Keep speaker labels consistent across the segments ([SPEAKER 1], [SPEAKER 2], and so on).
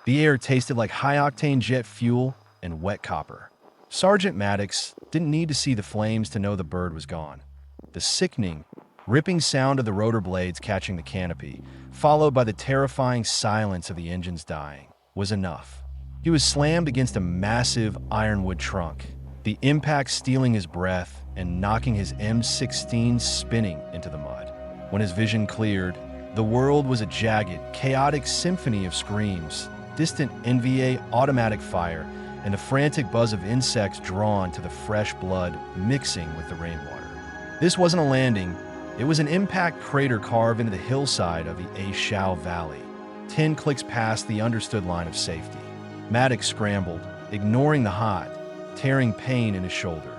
[SPEAKER 1] The air tasted like high-octane jet fuel and wet copper. Sergeant Maddox didn't need to see the flames to know the bird was gone. The sickening, ripping sound of the rotor blades catching the canopy, followed by the terrifying silence of the engines dying, was enough. He was slammed against a massive ironwood trunk, the impact stealing his breath and knocking his M16 spinning into the mud. When his vision cleared, the world was a jagged, chaotic symphony of screams, distant NVA automatic fire, and the frantic buzz of insects drawn to the fresh blood mixing with the rainwater. This wasn't a landing, it was an impact crater carved into the hillside of the A Shao Valley, 10 clicks past the understood line of safety. Maddox scrambled, ignoring the hot, tearing pain in his shoulder.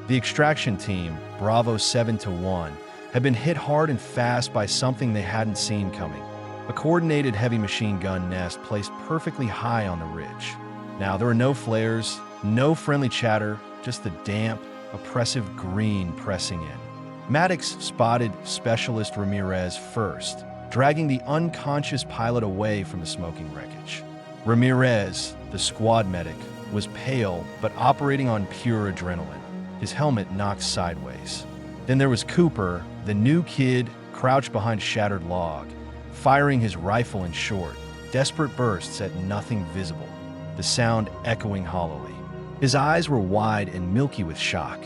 [SPEAKER 1] The extraction team, Bravo 7-1, had been hit hard and fast by something they hadn't seen coming. A coordinated heavy machine gun nest placed perfectly high on the ridge. Now, there were no flares, no friendly chatter, just the damp, oppressive green pressing in. Maddox spotted Specialist Ramirez first, dragging the unconscious pilot away from the smoking wreckage. Ramirez, the squad medic, was pale but operating on pure adrenaline, his helmet knocked sideways. Then there was Cooper, the new kid, crouched behind a shattered log, firing his rifle in short, desperate bursts at nothing visible, the sound echoing hollowly. His eyes were wide and milky with shock.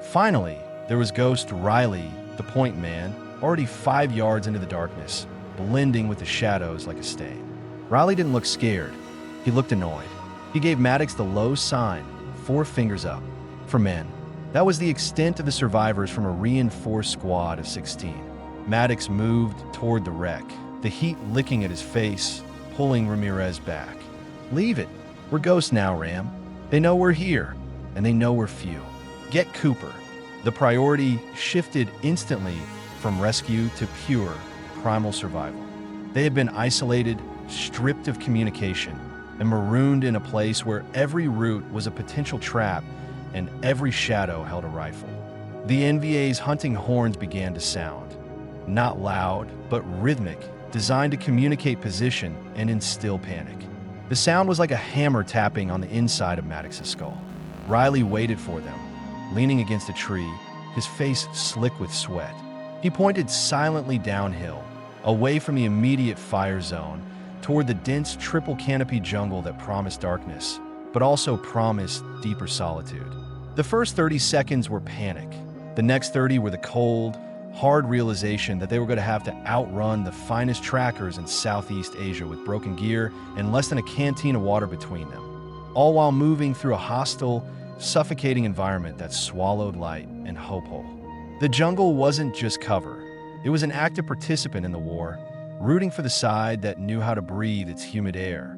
[SPEAKER 1] Finally, there was Ghost Riley, the point man, already 5 yards into the darkness, blending with the shadows like a stain. Riley didn't look scared. He looked annoyed. He gave Maddox the low sign, 4 fingers up. For men. That was the extent of the survivors from a reinforced squad of 16. Maddox moved toward the wreck, the heat licking at his face, pulling Ramirez back. Leave it. We're ghosts now, Ram. They know we're here, and they know we're few. Get Cooper. The priority shifted instantly from rescue to pure, primal survival. They had been isolated, stripped of communication, and marooned in a place where every route was a potential trap and every shadow held a rifle. The NVA's hunting horns began to sound. Not loud, but rhythmic, designed to communicate position and instill panic. The sound was like a hammer tapping on the inside of Maddox's skull. Riley waited for them, leaning against a tree, his face slick with sweat. He pointed silently downhill, away from the immediate fire zone, toward the dense triple canopy jungle that promised darkness, but also promised deeper solitude. The first 30 seconds were panic. The next 30 were the cold, hard realization that they were going to have to outrun the finest trackers in Southeast Asia with broken gear and less than a canteen of water between them, all while moving through a hostile, suffocating environment that swallowed light and hope whole. The jungle wasn't just cover. It was an active participant in the war, rooting for the side that knew how to breathe its humid air.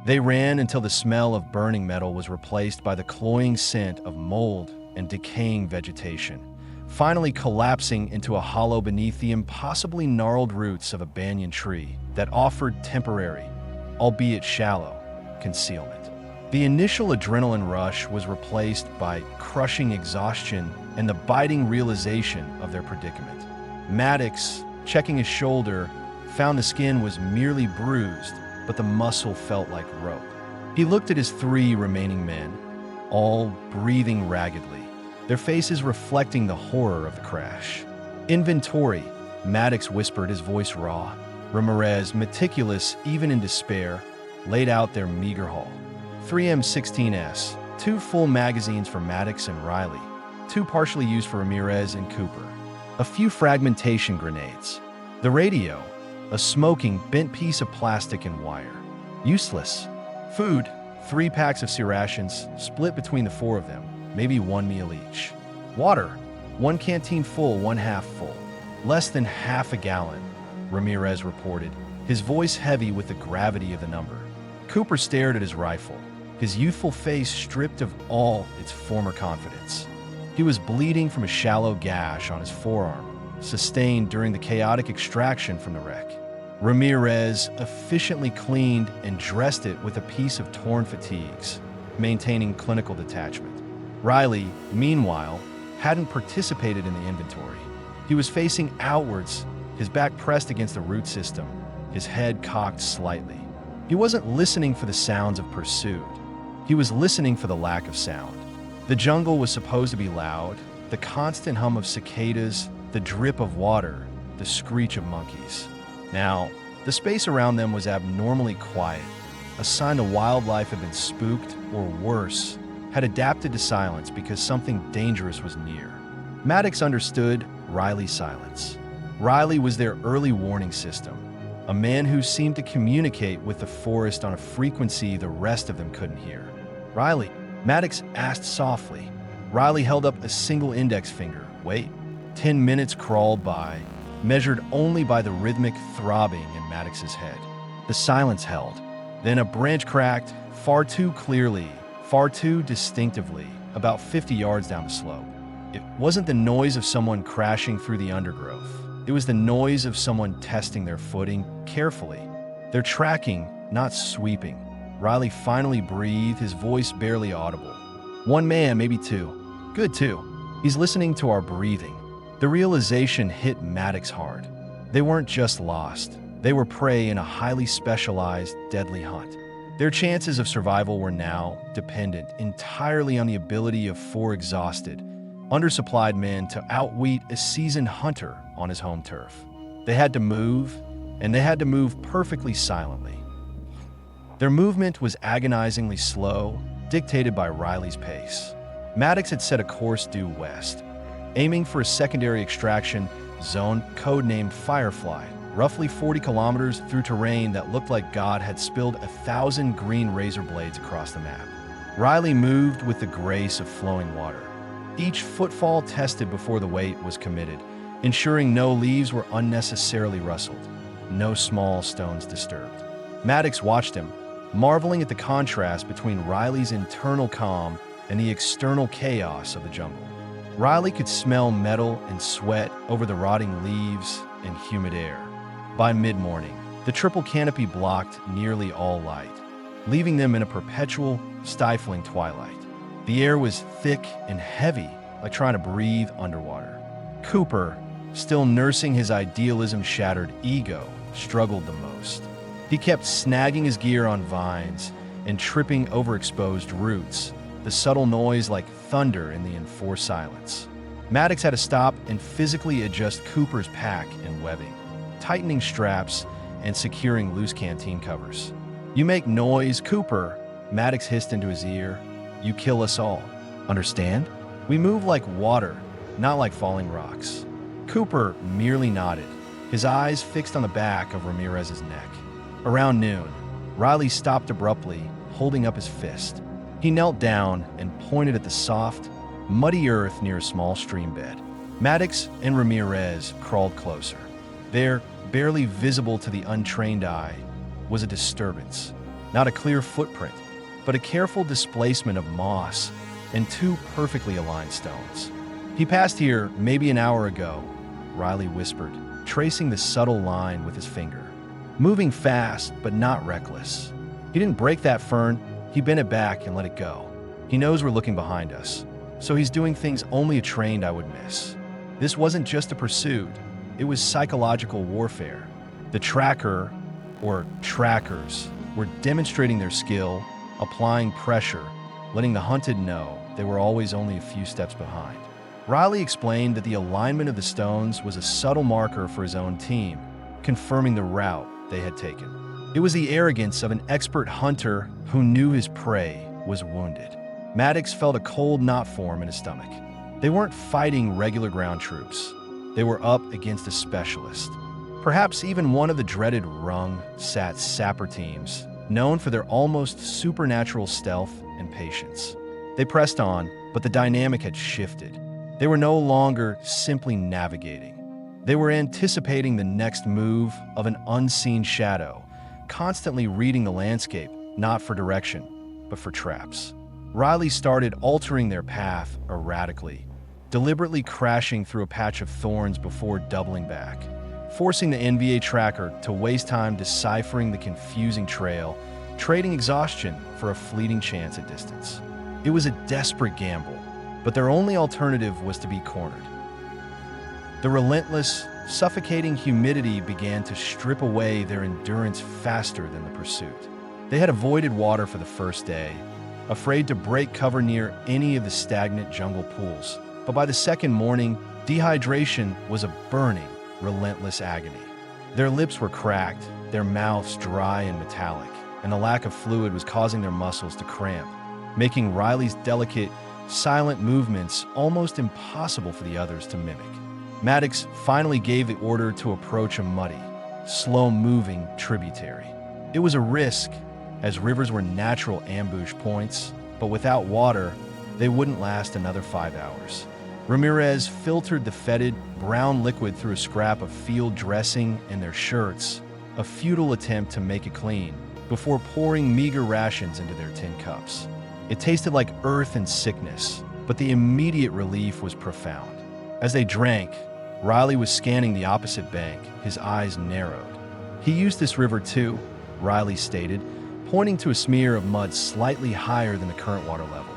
[SPEAKER 1] They ran until the smell of burning metal was replaced by the cloying scent of mold and decaying vegetation, finally collapsing into a hollow beneath the impossibly gnarled roots of a banyan tree that offered temporary, albeit shallow, concealment. The initial adrenaline rush was replaced by crushing exhaustion and the biting realization of their predicament. Maddox, checking his shoulder, found the skin was merely bruised, but the muscle felt like rope. He looked at his 3 remaining men, all breathing raggedly, their faces reflecting the horror of the crash. Inventory, Maddox whispered, his voice raw. Ramirez, meticulous even in despair, laid out their meager haul. 3 M16s, 2 full magazines for Maddox and Riley, 2 partially used for Ramirez and Cooper, a few fragmentation grenades. The radio, a smoking, bent piece of plastic and wire. Useless. Food, 3 packs of C rations, split between the 4 of them, maybe 1 meal each. Water, 1 canteen full, 1 half full. Less than half a gallon, Ramirez reported, his voice heavy with the gravity of the number. Cooper stared at his rifle, his youthful face stripped of all its former confidence. He was bleeding from a shallow gash on his forearm, sustained during the chaotic extraction from the wreck. Ramirez efficiently cleaned and dressed it with a piece of torn fatigues, maintaining clinical detachment. Riley, meanwhile, hadn't participated in the inventory. He was facing outwards, his back pressed against the root system, his head cocked slightly. He wasn't listening for the sounds of pursuit. He was listening for the lack of sound. The jungle was supposed to be loud, the constant hum of cicadas, the drip of water, the screech of monkeys. Now, the space around them was abnormally quiet, a sign the wildlife had been spooked, or worse, had adapted to silence because something dangerous was near. Maddox understood Riley's silence. Riley was their early warning system, a man who seemed to communicate with the forest on a frequency the rest of them couldn't hear. "Riley," Maddox asked softly. Riley held up a single index finger. "Wait." 10 minutes crawled by, measured only by the rhythmic throbbing in Maddox's head. The silence held. Then a branch cracked, far too clearly, far too distinctively, about 50 yards down the slope. It wasn't the noise of someone crashing through the undergrowth. It was the noise of someone testing their footing carefully. They're tracking, not sweeping. Riley finally breathed, his voice barely audible. "One man, maybe two. Good, two. He's listening to our breathing." The realization hit Maddox hard. They weren't just lost. They were prey in a highly specialized, deadly hunt. Their chances of survival were now dependent entirely on the ability of 4 exhausted, undersupplied men to outwit a seasoned hunter on his home turf. They had to move, and they had to move perfectly silently. Their movement was agonizingly slow, dictated by Riley's pace. Maddox had set a course due west, aiming for a secondary extraction zone codenamed Firefly, roughly 40 kilometers through terrain that looked like God had spilled 1,000 green razor blades across the map. Riley moved with the grace of flowing water. Each footfall tested before the weight was committed, ensuring no leaves were unnecessarily rustled, no small stones disturbed. Maddox watched him, marveling at the contrast between Riley's internal calm and the external chaos of the jungle. Riley could smell metal and sweat over the rotting leaves and humid air. By mid-morning, the triple canopy blocked nearly all light, leaving them in a perpetual, stifling twilight. The air was thick and heavy, like trying to breathe underwater. Cooper, still nursing his idealism-shattered ego, struggled the most. He kept snagging his gear on vines and tripping over exposed roots, the subtle noise like thunder in the enforced silence. Maddox had to stop and physically adjust Cooper's pack and webbing, tightening straps and securing loose canteen covers. "You make noise, Cooper," Maddox hissed into his ear. "You kill us all. Understand? We move like water, not like falling rocks." Cooper merely nodded, his eyes fixed on the back of Ramirez's neck. Around noon, Riley stopped abruptly, holding up his fist. He knelt down and pointed at the soft, muddy earth near a small stream bed. Maddox and Ramirez crawled closer. There, barely visible to the untrained eye, was a disturbance. Not a clear footprint, but a careful displacement of moss and 2 perfectly aligned stones. "He passed here maybe an hour ago," Riley whispered, tracing the subtle line with his finger. "Moving fast, but not reckless. He didn't break that fern, he bent it back and let it go. He knows we're looking behind us, so he's doing things only a trained eye would miss." This wasn't just a pursuit, it was psychological warfare. The tracker, or trackers, were demonstrating their skill, applying pressure, letting the hunted know they were always only a few steps behind. Riley explained that the alignment of the stones was a subtle marker for his own team, confirming the route they had taken. It was the arrogance of an expert hunter who knew his prey was wounded. Maddox felt a cold knot form in his stomach. They weren't fighting regular ground troops. They were up against a specialist. Perhaps even one of the dreaded Rung-Sat sapper teams, known for their almost supernatural stealth and patience. They pressed on, but the dynamic had shifted. They were no longer simply navigating. They were anticipating the next move of an unseen shadow, constantly reading the landscape, not for direction, but for traps. Riley started altering their path erratically, deliberately crashing through a patch of thorns before doubling back, forcing the NVA tracker to waste time deciphering the confusing trail, trading exhaustion for a fleeting chance at distance. It was a desperate gamble, but their only alternative was to be cornered. The relentless, suffocating humidity began to strip away their endurance faster than the pursuit. They had avoided water for the first day, afraid to break cover near any of the stagnant jungle pools. But by the second morning, dehydration was a burning, relentless agony. Their lips were cracked, their mouths dry and metallic, and the lack of fluid was causing their muscles to cramp, making Riley's delicate, silent movements almost impossible for the others to mimic. Maddox finally gave the order to approach a muddy, slow-moving tributary. It was a risk, as rivers were natural ambush points, but without water, they wouldn't last another 5 hours. Ramirez filtered the fetid, brown liquid through a scrap of field dressing in their shirts, a futile attempt to make it clean, before pouring meager rations into their tin cups. It tasted like earth and sickness, but the immediate relief was profound. As they drank, Riley was scanning the opposite bank, his eyes narrowed. "He used this river too," Riley stated, pointing to a smear of mud slightly higher than the current water level.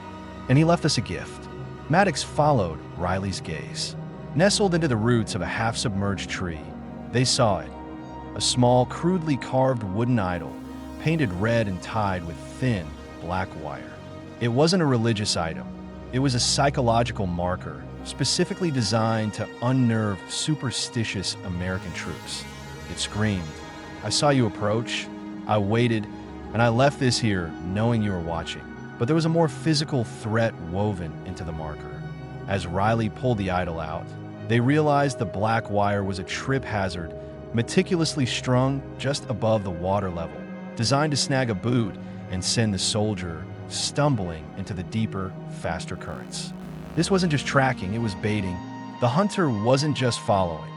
[SPEAKER 1] "And he left us a gift." Maddox followed Riley's gaze. Nestled into the roots of a half-submerged tree, they saw it, a small, crudely carved wooden idol, painted red and tied with thin, black wire. It wasn't a religious item. It was a psychological marker, specifically designed to unnerve superstitious American troops. It screamed, "I saw you approach, I waited, and I left this here knowing you were watching." But there was a more physical threat woven into the marker. As Riley pulled the idol out, they realized the black wire was a trip hazard, meticulously strung just above the water level, designed to snag a boot and send the soldier stumbling into the deeper, faster currents. This wasn't just tracking, it was baiting. The hunter wasn't just following.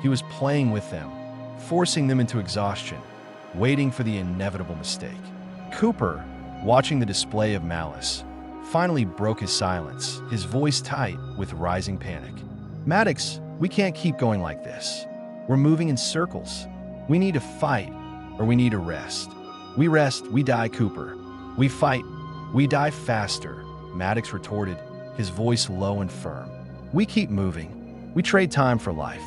[SPEAKER 1] He was playing with them, forcing them into exhaustion, waiting for the inevitable mistake. Cooper, watching the display of malice, finally broke his silence, his voice tight with rising panic. "Maddox, we can't keep going like this. We're moving in circles. We need to fight, or we need to rest. We rest, we die, Cooper. We fight, we die faster," Maddox retorted, his voice low and firm. "We keep moving. We trade time for life.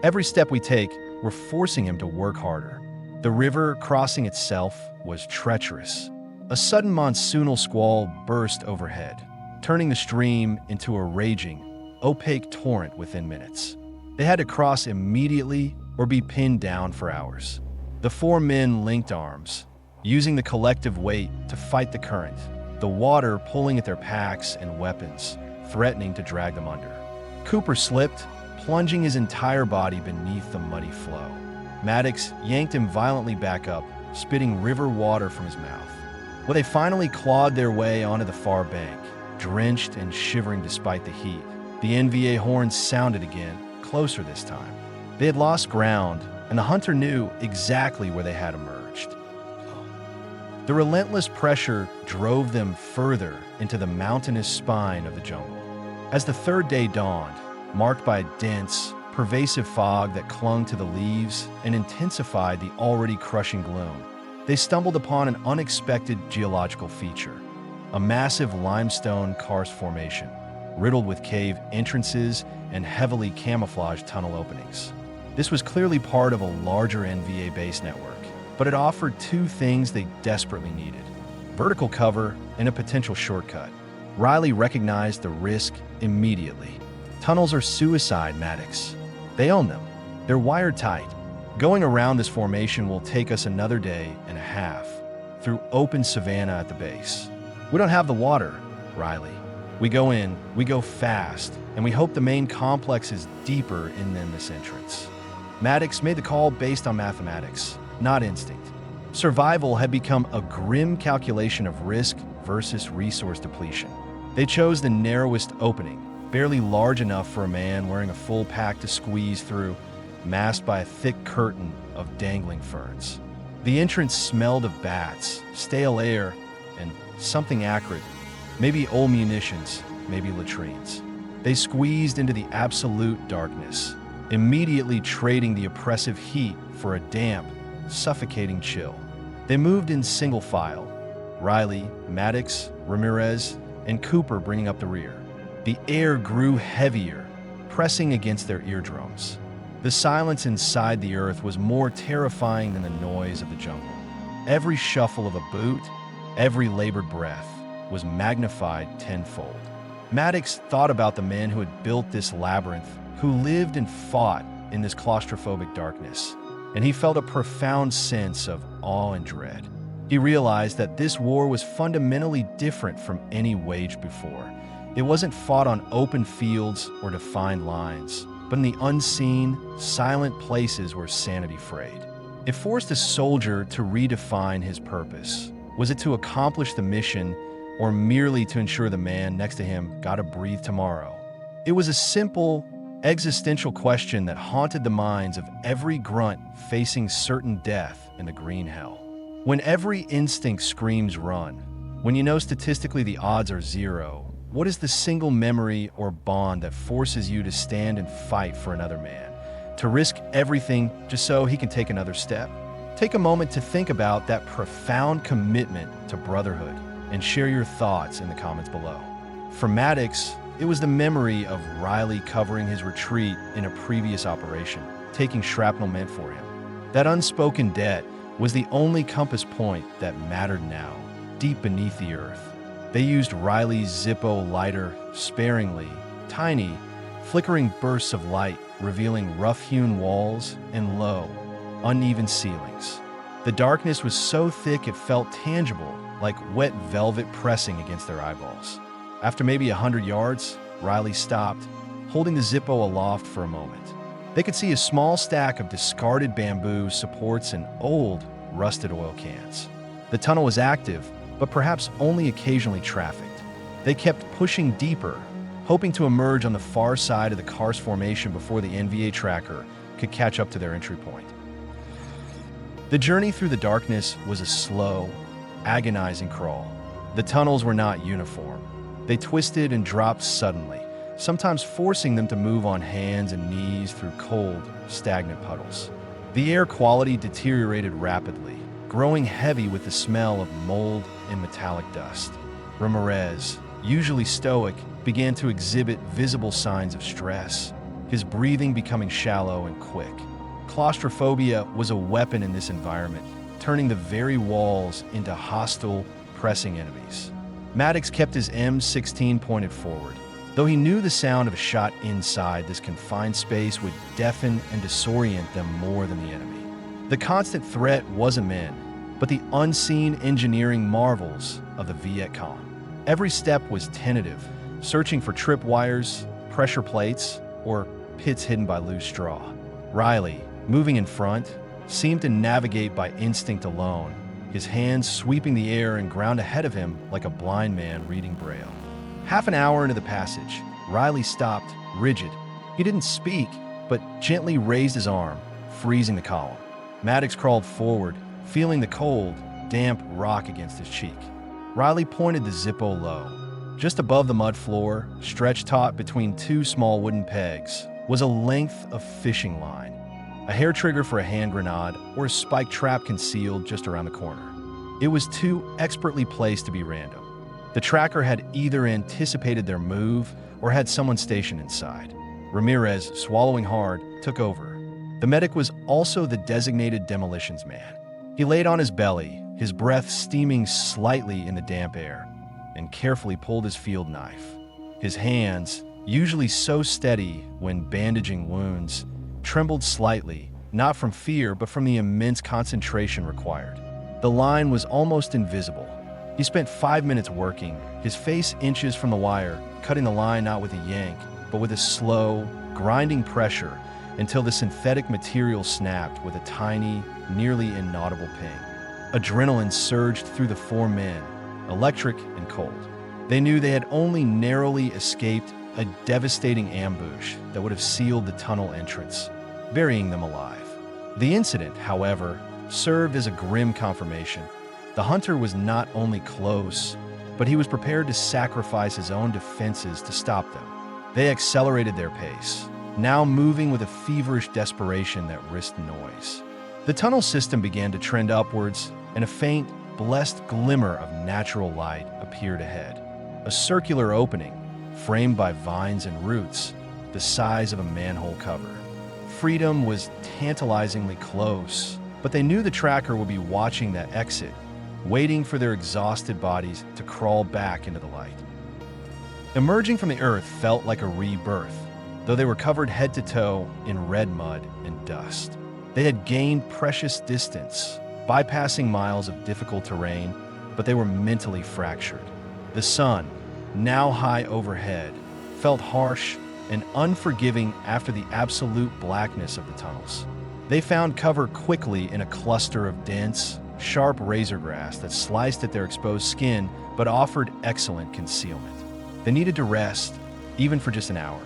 [SPEAKER 1] Every step we take, we're forcing him to work harder." The river crossing itself was treacherous. A sudden monsoonal squall burst overhead, turning the stream into a raging, opaque torrent within minutes. They had to cross immediately or be pinned down for hours. The four men linked arms, using the collective weight to fight the current, the water pulling at their packs and weapons, threatening to drag them under. Cooper slipped, plunging his entire body beneath the muddy flow. Maddox yanked him violently back up, spitting river water from his mouth. When they finally clawed their way onto the far bank, drenched and shivering despite the heat, the NVA horns sounded again, closer this time. They had lost ground, and the hunter knew exactly where they had emerged. The relentless pressure drove them further into the mountainous spine of the jungle. As the third day dawned, marked by a dense, pervasive fog that clung to the leaves and intensified the already crushing gloom, they stumbled upon an unexpected geological feature, a massive limestone karst formation, riddled with cave entrances and heavily camouflaged tunnel openings. This was clearly part of a larger NVA base network, but it offered two things they desperately needed: vertical cover and a potential shortcut. Riley recognized the risk immediately. Tunnels are suicide, Maddox. They own them. They're wired tight. Going around this formation will take us another day and a half, through open savanna at the base. We don't have the water, Riley. We go in, we go fast, and we hope the main complex is deeper in than this entrance. Maddox made the call based on mathematics, not instinct. Survival had become a grim calculation of risk versus resource depletion. They chose the narrowest opening, barely large enough for a man wearing a full pack to squeeze through, masked by a thick curtain of dangling ferns. The entrance smelled of bats, stale air, and something acrid. Maybe old munitions, maybe latrines. They squeezed into the absolute darkness, immediately trading the oppressive heat for a damp, suffocating chill. They moved in single file, Riley, Maddox, Ramirez, and Cooper bringing up the rear. The air grew heavier, pressing against their eardrums. The silence inside the earth was more terrifying than the noise of the jungle. Every shuffle of a boot, every labored breath was magnified tenfold. Maddox thought about the men who had built this labyrinth, who lived and fought in this claustrophobic darkness, and he felt a profound sense of awe and dread. He realized that this war was fundamentally different from any waged before. It wasn't fought on open fields or defined lines, but in the unseen, silent places where sanity frayed. It forced a soldier to redefine his purpose. Was it to accomplish the mission, or merely to ensure the man next to him got to breathe tomorrow? It was a simple, existential question that haunted the minds of every grunt facing certain death in the green hell. When every instinct screams run, when you know statistically the odds are zero, what is the single memory or bond that forces you to stand and fight for another man, to risk everything just so he can take another step? Take a moment to think about that profound commitment to brotherhood and share your thoughts in the comments below. For Maddox, it was the memory of Riley covering his retreat in a previous operation, taking shrapnel meant for him. That unspoken debt was the only compass point that mattered now, deep beneath the earth. They used Riley's Zippo lighter sparingly, tiny, flickering bursts of light revealing rough-hewn walls and low, uneven ceilings. The darkness was so thick it felt tangible, like wet velvet pressing against their eyeballs. After maybe 100 yards, Riley stopped, holding the Zippo aloft for a moment. They could see a small stack of discarded bamboo supports and old, rusted oil cans. The tunnel was active, but perhaps only occasionally trafficked. They kept pushing deeper, hoping to emerge on the far side of the karst formation before the NVA tracker could catch up to their entry point. The journey through the darkness was a slow, agonizing crawl. The tunnels were not uniform. They twisted and dropped suddenly, sometimes forcing them to move on hands and knees through cold, stagnant puddles. The air quality deteriorated rapidly, growing heavy with the smell of mold and metallic dust. Ramirez, usually stoic, began to exhibit visible signs of stress, his breathing becoming shallow and quick. Claustrophobia was a weapon in this environment, turning the very walls into hostile, pressing enemies. Maddox kept his M16 pointed forward. Though he knew the sound of a shot inside this confined space would deafen and disorient them more than the enemy. The constant threat wasn't men, but the unseen engineering marvels of the Viet Cong. Every step was tentative, searching for tripwires, pressure plates, or pits hidden by loose straw. Riley, moving in front, seemed to navigate by instinct alone, his hands sweeping the air and ground ahead of him like a blind man reading Braille. Half an hour into the passage, Riley stopped, rigid. He didn't speak, but gently raised his arm, freezing the column. Maddox crawled forward, feeling the cold, damp rock against his cheek. Riley pointed the Zippo low. Just above the mud floor, stretched taut between two small wooden pegs, was a length of fishing line, a hair trigger for a hand grenade, or a spike trap concealed just around the corner. It was too expertly placed to be random. The tracker had either anticipated their move or had someone stationed inside. Ramirez, swallowing hard, took over. The medic was also the designated demolitions man. He laid on his belly, his breath steaming slightly in the damp air, and carefully pulled his field knife. His hands, usually so steady when bandaging wounds, trembled slightly, not from fear but from the immense concentration required. The line was almost invisible. He spent 5 minutes working, his face inches from the wire, cutting the line not with a yank, but with a slow, grinding pressure until the synthetic material snapped with a tiny, nearly inaudible ping. Adrenaline surged through the four men, electric and cold. They knew they had only narrowly escaped a devastating ambush that would have sealed the tunnel entrance, burying them alive. The incident, however, served as a grim confirmation. The hunter was not only close, but he was prepared to sacrifice his own defenses to stop them. They accelerated their pace, now moving with a feverish desperation that risked noise. The tunnel system began to trend upwards, and a faint, blessed glimmer of natural light appeared ahead. A circular opening, framed by vines and roots, the size of a manhole cover. Freedom was tantalizingly close, but they knew the tracker would be watching that exit, waiting for their exhausted bodies to crawl back into the light. Emerging from the earth felt like a rebirth, though they were covered head to toe in red mud and dust. They had gained precious distance, bypassing miles of difficult terrain, but they were mentally fractured. The sun, now high overhead, felt harsh and unforgiving after the absolute blackness of the tunnels. They found cover quickly in a cluster of dense, sharp razor grass that sliced at their exposed skin but offered excellent concealment. They needed to rest, even for just an hour.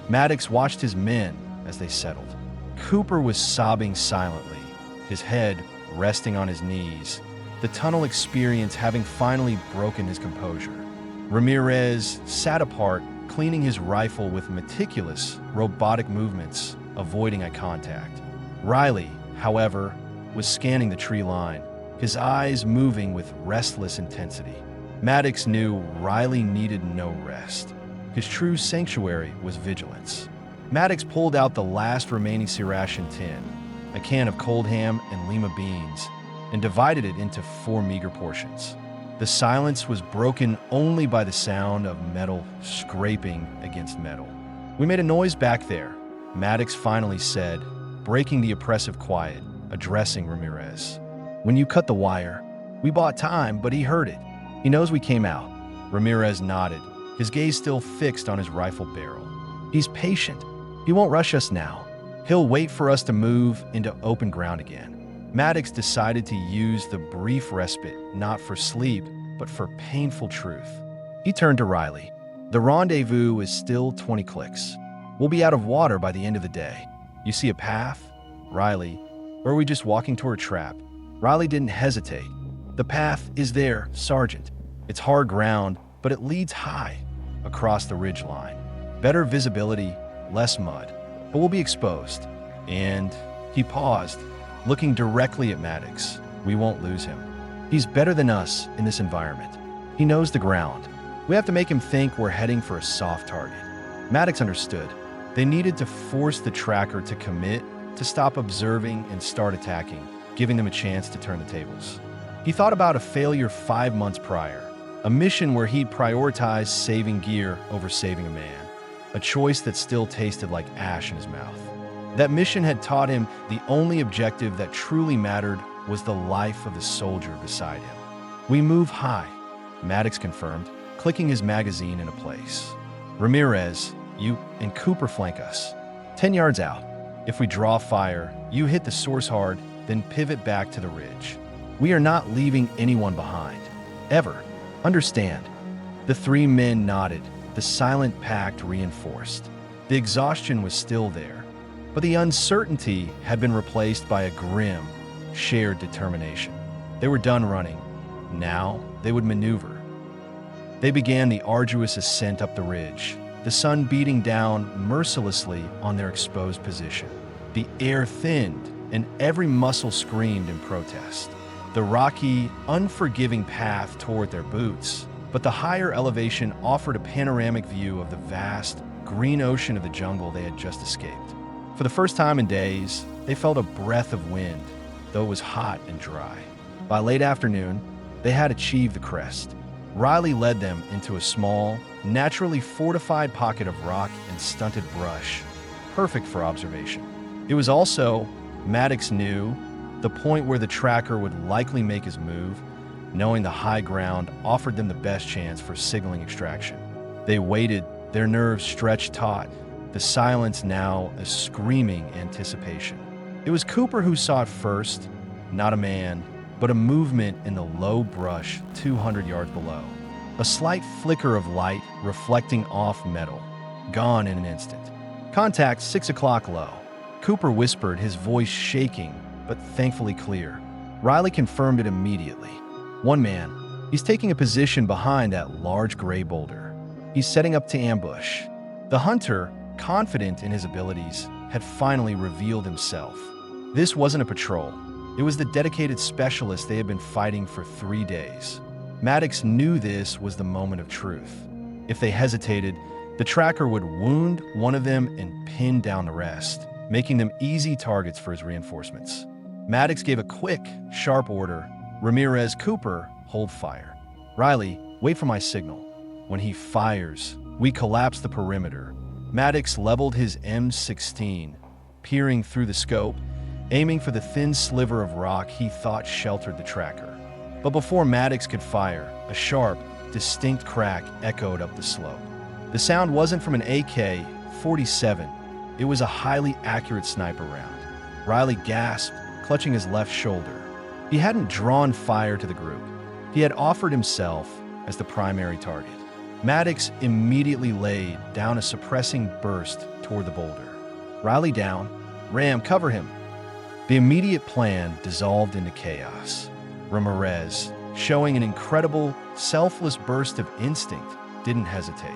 [SPEAKER 1] Maddox watched his men as they settled. Cooper was sobbing silently, his head resting on his knees, the tunnel experience having finally broken his composure. Ramirez sat apart, cleaning his rifle with meticulous, robotic movements, avoiding eye contact. Riley, however, was scanning the tree line, his eyes moving with restless intensity. Maddox knew Riley needed no rest. His true sanctuary was vigilance. Maddox pulled out the last remaining C-ration tin, a can of cold ham and lima beans, and divided it into 4 meager portions. The silence was broken only by the sound of metal scraping against metal. "We made a noise back there," Maddox finally said, breaking the oppressive quiet, addressing Ramirez. "When you cut the wire, we bought time, but he heard it. He knows we came out." Ramirez nodded, his gaze still fixed on his rifle barrel. "He's patient. He won't rush us now. He'll wait for us to move into open ground again." Maddox decided to use the brief respite not for sleep, but for painful truth. He turned to Riley. "The rendezvous is still 20 clicks. We'll be out of water by the end of the day. You see a path, Riley, or are we just walking toward a trap?" Riley didn't hesitate. "The path is there, Sergeant. It's hard ground, but it leads high, across the ridge line. Better visibility, less mud, but we'll be exposed." And he paused, looking directly at Maddox. "We won't lose him. He's better than us in this environment. He knows the ground. We have to make him think we're heading for a soft target." Maddox understood. They needed to force the tracker to commit, to stop observing and start attacking, giving them a chance to turn the tables. He thought about a failure 5 months prior, a mission where he'd prioritized saving gear over saving a man, a choice that still tasted like ash in his mouth. That mission had taught him the only objective that truly mattered was the life of the soldier beside him. "We move high," Maddox confirmed, clicking his magazine into place. "Ramirez, you and Cooper flank us. 10 yards out. If we draw fire, you hit the source hard, then pivot back to the ridge. We are not leaving anyone behind. Ever. Understand?" The 3 men nodded, the silent pact reinforced. The exhaustion was still there, but the uncertainty had been replaced by a grim, shared determination. They were done running. Now they would maneuver. They began the arduous ascent up the ridge, the sun beating down mercilessly on their exposed position. The air thinned, and every muscle screamed in protest. The rocky, unforgiving path toward their boots, but the higher elevation offered a panoramic view of the vast, green ocean of the jungle they had just escaped. For the first time in days, they felt a breath of wind, though it was hot and dry. By late afternoon, they had achieved the crest. Riley led them into a small, naturally fortified pocket of rock and stunted brush, perfect for observation. It was also, Maddox knew, the point where the tracker would likely make his move, knowing the high ground offered them the best chance for signaling extraction. They waited, their nerves stretched taut, the silence now a screaming anticipation. It was Cooper who saw it first, not a man, but a movement in the low brush 200 yards below. A slight flicker of light reflecting off metal, gone in an instant. "Contact 6 o'clock low," Cooper whispered, his voice shaking, but thankfully clear. Riley confirmed it immediately. "One man. He's taking a position behind that large gray boulder. He's setting up to ambush." The hunter, confident in his abilities, had finally revealed himself. This wasn't a patrol. It was the dedicated specialist they had been fighting for 3 days. Maddox knew this was the moment of truth. If they hesitated, the tracker would wound one of them and pin down the rest, making them easy targets for his reinforcements. Maddox gave a quick, sharp order. Ramirez, Cooper, hold fire. Riley, wait for my signal. When he fires, we collapse the perimeter. Maddox leveled his M16, peering through the scope, aiming for the thin sliver of rock he thought sheltered the tracker. But before Maddox could fire, a sharp, distinct crack echoed up the slope. The sound wasn't from an AK-47. It was a highly accurate sniper round. Riley gasped, clutching his left shoulder. He hadn't drawn fire to the group. He had offered himself as the primary target. Maddox immediately laid down a suppressing burst toward the boulder. Riley down. Ram, cover him. The immediate plan dissolved into chaos. Ramirez, showing an incredible, selfless burst of instinct, didn't hesitate.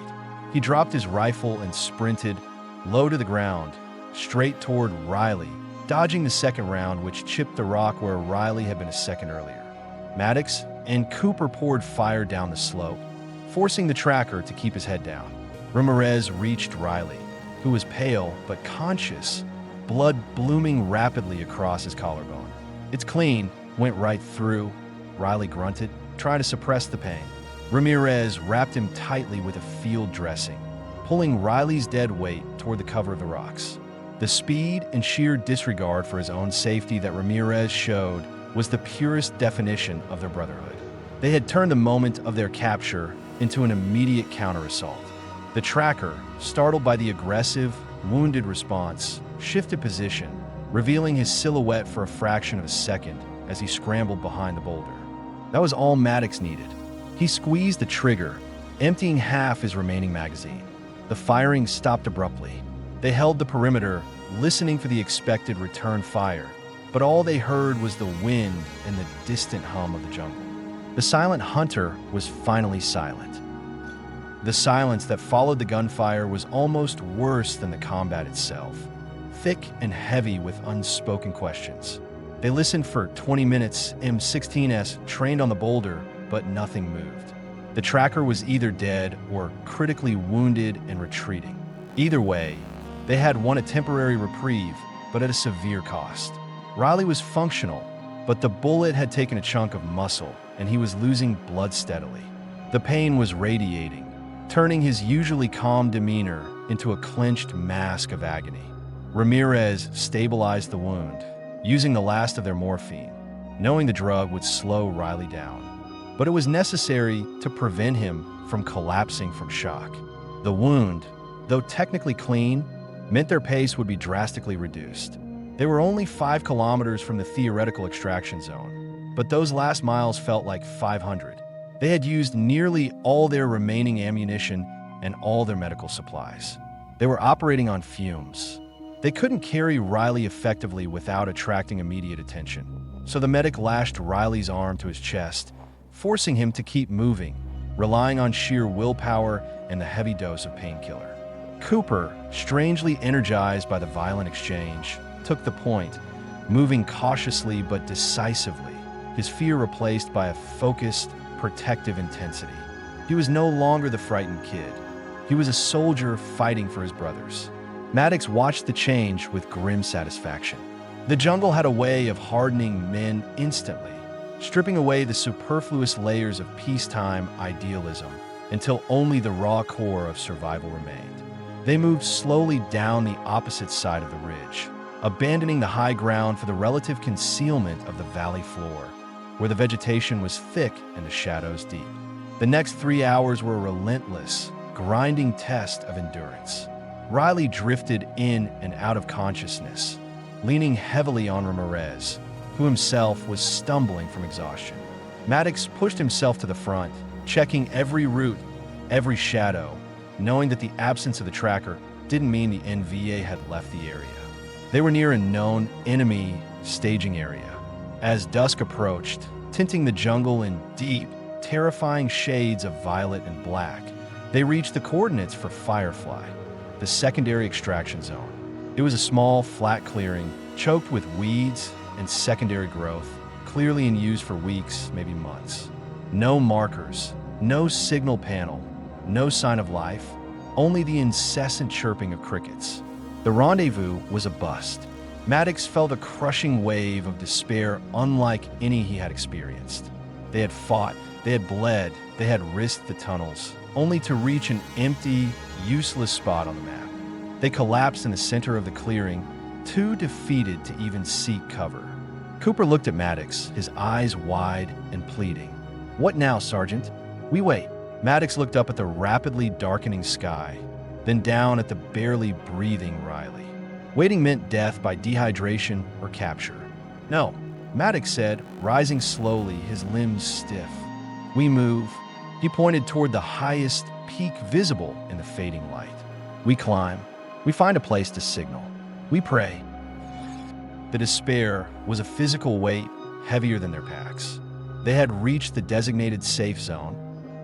[SPEAKER 1] He dropped his rifle and sprinted, low to the ground, straight toward Riley, dodging the second round which chipped the rock where Riley had been a second earlier. Maddox and Cooper poured fire down the slope, forcing the tracker to keep his head down. Ramirez reached Riley, who was pale but conscious, blood blooming rapidly across his collarbone. "It's clean," went right through. Riley grunted, trying to suppress the pain. Ramirez wrapped him tightly with a field dressing, pulling Riley's dead weight toward the cover of the rocks. The speed and sheer disregard for his own safety that Ramirez showed was the purest definition of their brotherhood. They had turned the moment of their capture into an immediate counter-assault. The tracker, startled by the aggressive, wounded response, shifted position, revealing his silhouette for a fraction of a second as he scrambled behind the boulder. That was all Maddox needed. He squeezed the trigger, emptying half his remaining magazine. The firing stopped abruptly. They held the perimeter, listening for the expected return fire, but all they heard was the wind and the distant hum of the jungle. The silent hunter was finally silent. The silence that followed the gunfire was almost worse than the combat itself, thick and heavy with unspoken questions. They listened for 20 minutes, M16s trained on the boulder, but nothing moved. The tracker was either dead or critically wounded and retreating. Either way, they had won a temporary reprieve, but at a severe cost. Riley was functional, but the bullet had taken a chunk of muscle, and he was losing blood steadily. The pain was radiating, turning his usually calm demeanor into a clenched mask of agony. Ramirez stabilized the wound, using the last of their morphine, knowing the drug would slow Riley down. But it was necessary to prevent him from collapsing from shock. The wound, though technically clean, meant their pace would be drastically reduced. They were only 5 kilometers from the theoretical extraction zone, but those last miles felt like 500. They had used nearly all their remaining ammunition and all their medical supplies. They were operating on fumes. They couldn't carry Riley effectively without attracting immediate attention, so the medic lashed Riley's arm to his chest, forcing him to keep moving, relying on sheer willpower and the heavy dose of painkiller. Cooper, strangely energized by the violent exchange, took the point, moving cautiously but decisively, his fear replaced by a focused, protective intensity. He was no longer the frightened kid. He was a soldier fighting for his brothers. Maddox watched the change with grim satisfaction. The jungle had a way of hardening men instantly, stripping away the superfluous layers of peacetime idealism until only the raw core of survival remained. They moved slowly down the opposite side of the ridge, abandoning the high ground for the relative concealment of the valley floor, where the vegetation was thick and the shadows deep. The next 3 hours were a relentless, grinding test of endurance. Riley drifted in and out of consciousness, leaning heavily on Ramirez, who himself was stumbling from exhaustion. Maddox pushed himself to the front, checking every route, every shadow, knowing that the absence of the tracker didn't mean the NVA had left the area. They were near a known enemy staging area. As dusk approached, tinting the jungle in deep, terrifying shades of violet and black, they reached the coordinates for Firefly, the secondary extraction zone. It was a small, flat clearing, choked with weeds and secondary growth, clearly in use for weeks, maybe months. No markers, no signal panel, no sign of life, only the incessant chirping of crickets. The rendezvous was a bust. Maddox felt a crushing wave of despair unlike any he had experienced. They had fought, they had bled, they had risked the tunnels, only to reach an empty, useless spot on the map. They collapsed in the center of the clearing, too defeated to even seek cover. Cooper looked at Maddox, his eyes wide and pleading. "What now, Sergeant?" "We wait." Maddox looked up at the rapidly darkening sky, then down at the barely breathing Riley. Waiting meant death by dehydration or capture. "No," Maddox said, rising slowly, his limbs stiff. "We move." He pointed toward the highest peak visible in the fading light. "We climb. We find a place to signal. We pray." The despair was a physical weight heavier than their packs. They had reached the designated safe zone,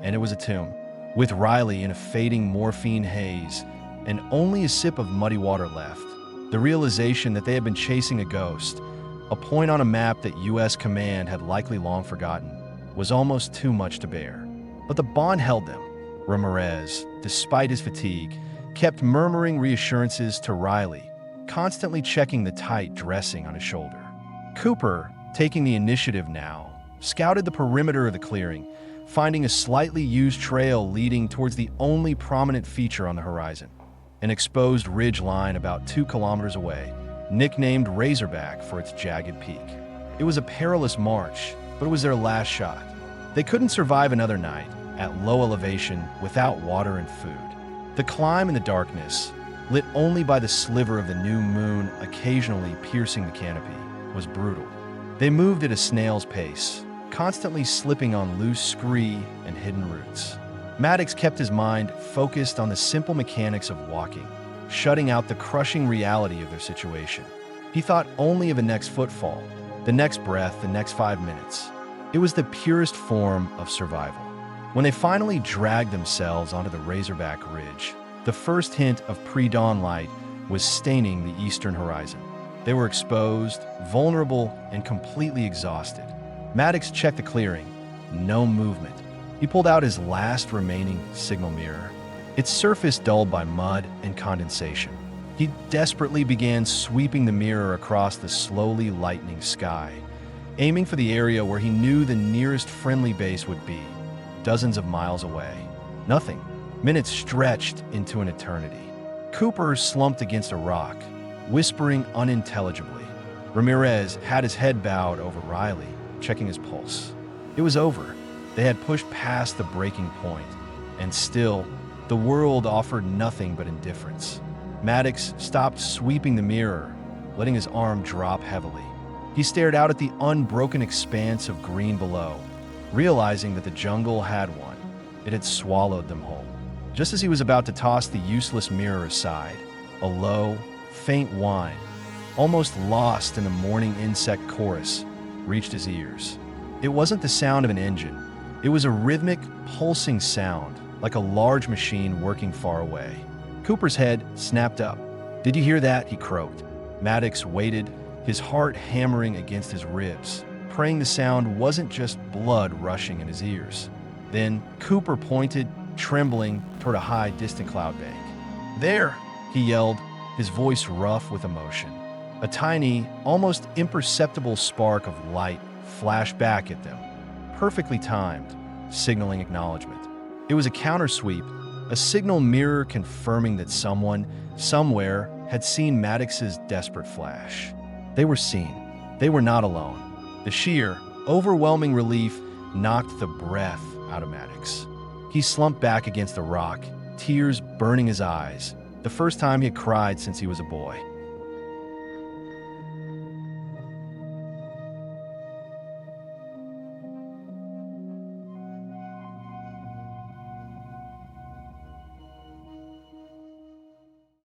[SPEAKER 1] and it was a tomb, with Riley in a fading morphine haze and only a sip of muddy water left. The realization that they had been chasing a ghost, a point on a map that U.S. Command had likely long forgotten, was almost too much to bear. But the bond held them. Ramirez, despite his fatigue, kept murmuring reassurances to Riley, constantly checking the tight dressing on his shoulder. Cooper, taking the initiative now, scouted the perimeter of the clearing, finding a slightly used trail leading towards the only prominent feature on the horizon, an exposed ridge line about 2 kilometers away, nicknamed Razorback for its jagged peak. It was a perilous march, but it was their last shot. They couldn't survive another night, at low elevation, without water and food. The climb in the darkness, lit only by the sliver of the new moon occasionally piercing the canopy, was brutal. They moved at a snail's pace, constantly slipping on loose scree and hidden roots. Maddox kept his mind focused on the simple mechanics of walking, shutting out the crushing reality of their situation. He thought only of the next footfall, the next breath, the next 5 minutes. It was the purest form of survival. When they finally dragged themselves onto the Razorback Ridge, the first hint of pre-dawn light was staining the eastern horizon. They were exposed, vulnerable, and completely exhausted. Maddox checked the clearing. No movement. He pulled out his last remaining signal mirror, its surface dulled by mud and condensation. He desperately began sweeping the mirror across the slowly lightening sky, aiming for the area where he knew the nearest friendly base would be, dozens of miles away. Nothing. Minutes stretched into an eternity. Cooper slumped against a rock, whispering unintelligibly. Ramirez had his head bowed over Riley, checking his pulse. It was over. They had pushed past the breaking point, and still, the world offered nothing but indifference. Maddox stopped sweeping the mirror, letting his arm drop heavily. He stared out at the unbroken expanse of green below, realizing that the jungle had won. It had swallowed them whole. Just as he was about to toss the useless mirror aside, a low, faint whine, almost lost in the morning insect chorus, reached his ears. It wasn't the sound of an engine. It was a rhythmic, pulsing sound, like a large machine working far away. Cooper's head snapped up. "Did you hear that?" he croaked. Maddox waited, his heart hammering against his ribs, praying the sound wasn't just blood rushing in his ears. Then Cooper pointed, trembling, toward a high, distant cloud bank. "There!" he yelled, his voice rough with emotion. A tiny, almost imperceptible spark of light flashed back at them, perfectly timed, signaling acknowledgement. It was a countersweep, a signal mirror confirming that someone, somewhere, had seen Maddox's desperate flash. They were seen. They were not alone. The sheer, overwhelming relief knocked the breath out of Maddox. He slumped back against the rock, tears burning his eyes, the first time he had cried since he was a boy.